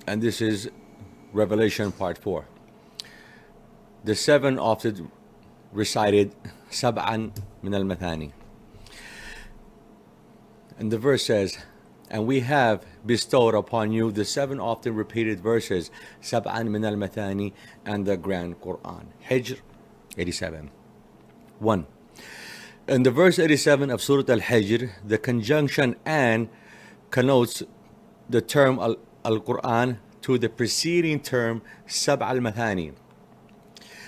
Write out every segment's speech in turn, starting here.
and this is Revelation part 4. The seven oft-recited sab'an min al-mathani. And the verse says, and we have bestowed upon you the seven often repeated verses, sab'an min al-mathani, and the Grand Quran. Hijr 87. 1. In the verse 87 of Surat al-hijr, the conjunction "and" connotes the term al-Quran to the preceding term sab' al-mathani.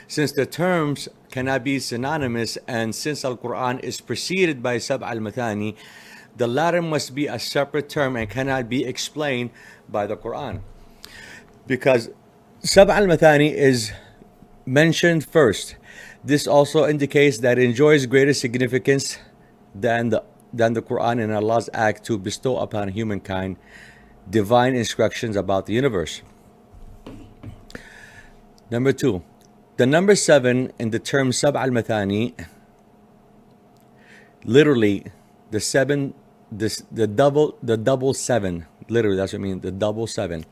Since the terms cannot be synonymous, and since al-Quran is preceded by sab' al-mathani, the latter must be a separate term and cannot be explained by the Quran. Because sab' al-mathani is mentioned first, this also indicates that it enjoys greater significance than the Quran in Allah's act to bestow upon humankind divine instructions about the universe. Number 2, the number 7 in the term sab' al-mathani, literally the double seven, literally that's what I mean, the double seven,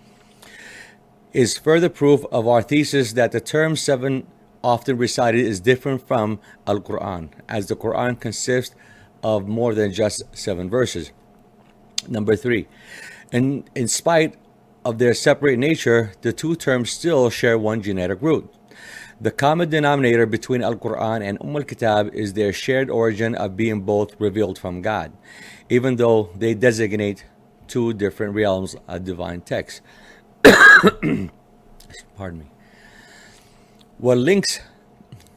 is further proof of our thesis that the term seven often recited is different from al-Quran, as the Quran consists of more than just 7 verses. Number 3, in spite of their separate nature, the two terms still share one genetic root. The common denominator between al-Quran and al-Kitab is their shared origin of being both revealed from God, even though they designate two different realms of divine text. Pardon me. What links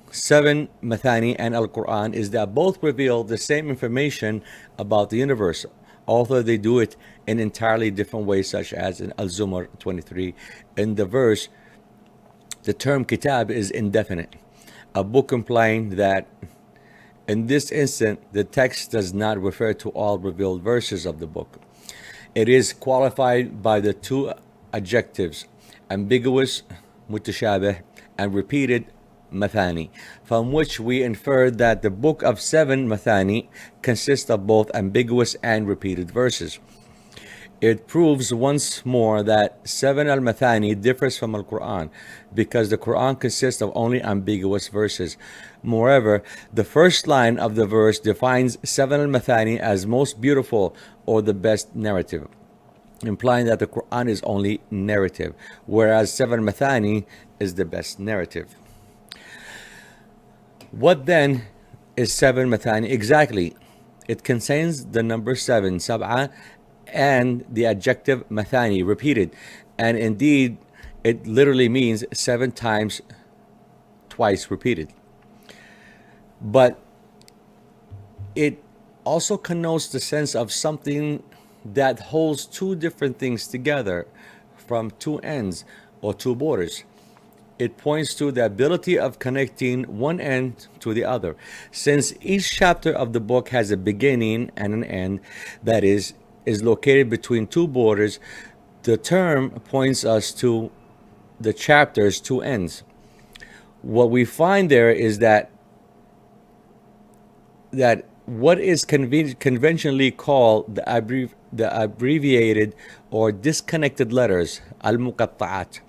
seven Mathani and al-Quran is that both reveal the same information about the universe, although they do it in entirely different ways, such as in Al-Zumar 23. In the verse, the term kitab is indefinite, a book, implying that in this instant the text does not refer to all revealed verses of the book. It is qualified by the two adjectives, ambiguous, mutashabih, and repeated, mathani, from which we infer that the book of 7 mathani consists of both ambiguous and repeated verses. It proves once more that 7 al-mathani differs from al-Quran, because the Quran consists of only ambiguous verses. Moreover, the first line of the verse defines 7 al-mathani as most beautiful or the best narrative, implying that the Quran is only narrative, whereas 7 mathani is the best narrative. What then is 7 mathani exactly? It contains the number 7, sab'an, and the adjective mathani, repeated, and indeed it literally means 7 times, twice repeated. But it also connotes the sense of something that holds two different things together from two ends or two borders. It points to the ability of connecting one end to the other. Since each chapter of the book has a beginning and an end that is located between two borders, the term points us to the chapter's two ends. What we find there is that what is conventionally called the abbreviated or disconnected letters, al-muqatta'at.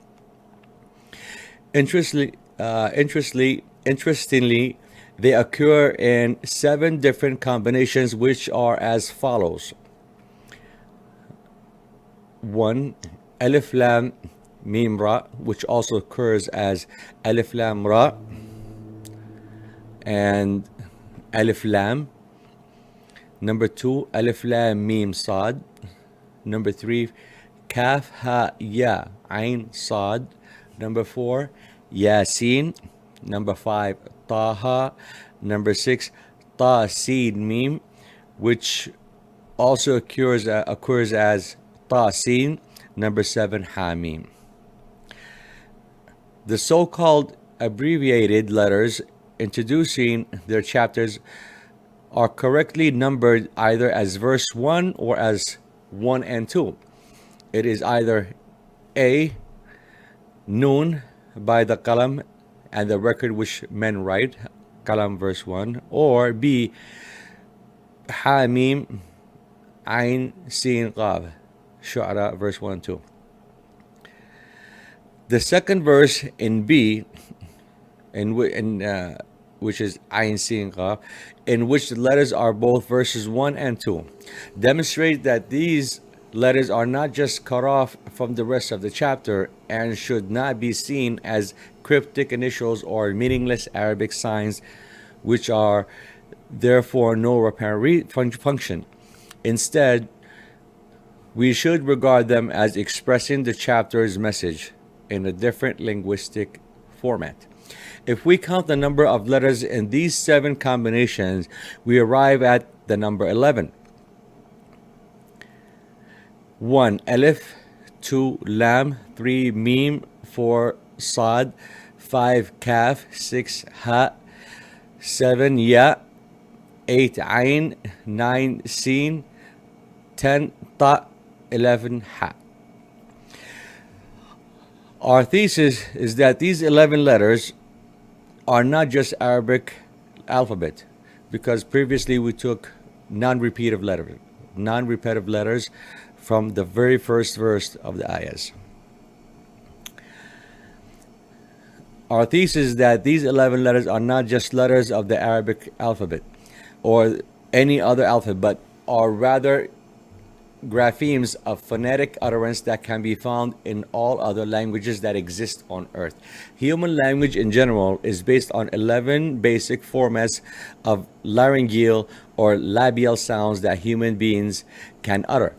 Interestingly, they occur in 7 different combinations, which are as follows. 1. Alif Lam Mim Ra, which also occurs as Alif Lam Ra and Alif Lam. Number 2, Alif Lam Mim Sad. Number 3, Kaf Ha Ya Ain Sad. Number 4, Yasin. Number 5, Taha. Number 6, Ta Sin Mim, which also occurs as Ta Sin. Number 7, Hamim. The so-called abbreviated letters introducing their chapters are correctly numbered either as verse 1 or as 1 and 2. It is either A, Noon by the qalam and the record which men write, qalam verse 1, or B, Hamim Ain Sin Qaf, Shu'ara verse 1 and 2. The second verse in B, which is Ayn Sin Qaf, in which the letters are both verses 1 and 2, demonstrate that these letters are not just cut off from the rest of the chapter and should not be seen as cryptic initials or meaningless Arabic signs, which are therefore no apparent function. Instead, we should regard them as expressing the chapter's message in a different linguistic format. If we count the number of letters in these 7 combinations, we arrive at the number 11. 1. Alif, 2. Lam, 3. Mim, 4. Sad, 5. Kaf, 6. Ha, 7. Ya, 8. Ayn, 9. Sin, 10. Ta, 11. Ha. Our thesis is that these 11 letters are not just Arabic alphabet, because previously we took non-repetitive letters from the very first verse of the ayahs. Our thesis is that these 11 letters are not just letters of the Arabic alphabet or any other alphabet, but are rather graphemes of phonetic utterance that can be found in all other languages that exist on earth. Human language in general is based on 11 basic formats of laryngeal or labial sounds that human beings can utter.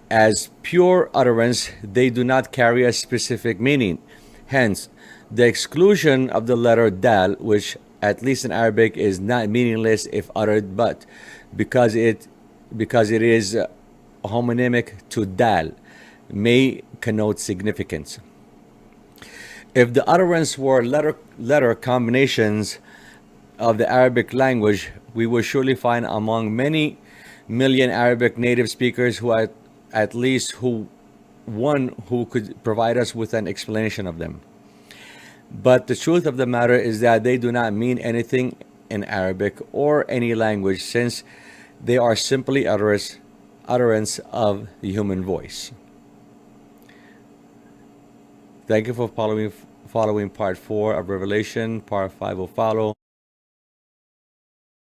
As pure utterance, they do not carry a specific meaning. Hence, the exclusion of the letter dal, which at least in Arabic is not meaningless if uttered, but because it is homonymic to dal, may connote significance. If the utterance were letter combinations of the Arabic language, we will surely find among many million Arabic native speakers who at least one who could provide us with an explanation of them. But the truth of the matter is that they do not mean anything in Arabic or any language, since they are simply utterance of the human voice. Thank you for following part 4 of Revelation. Part 5 will follow.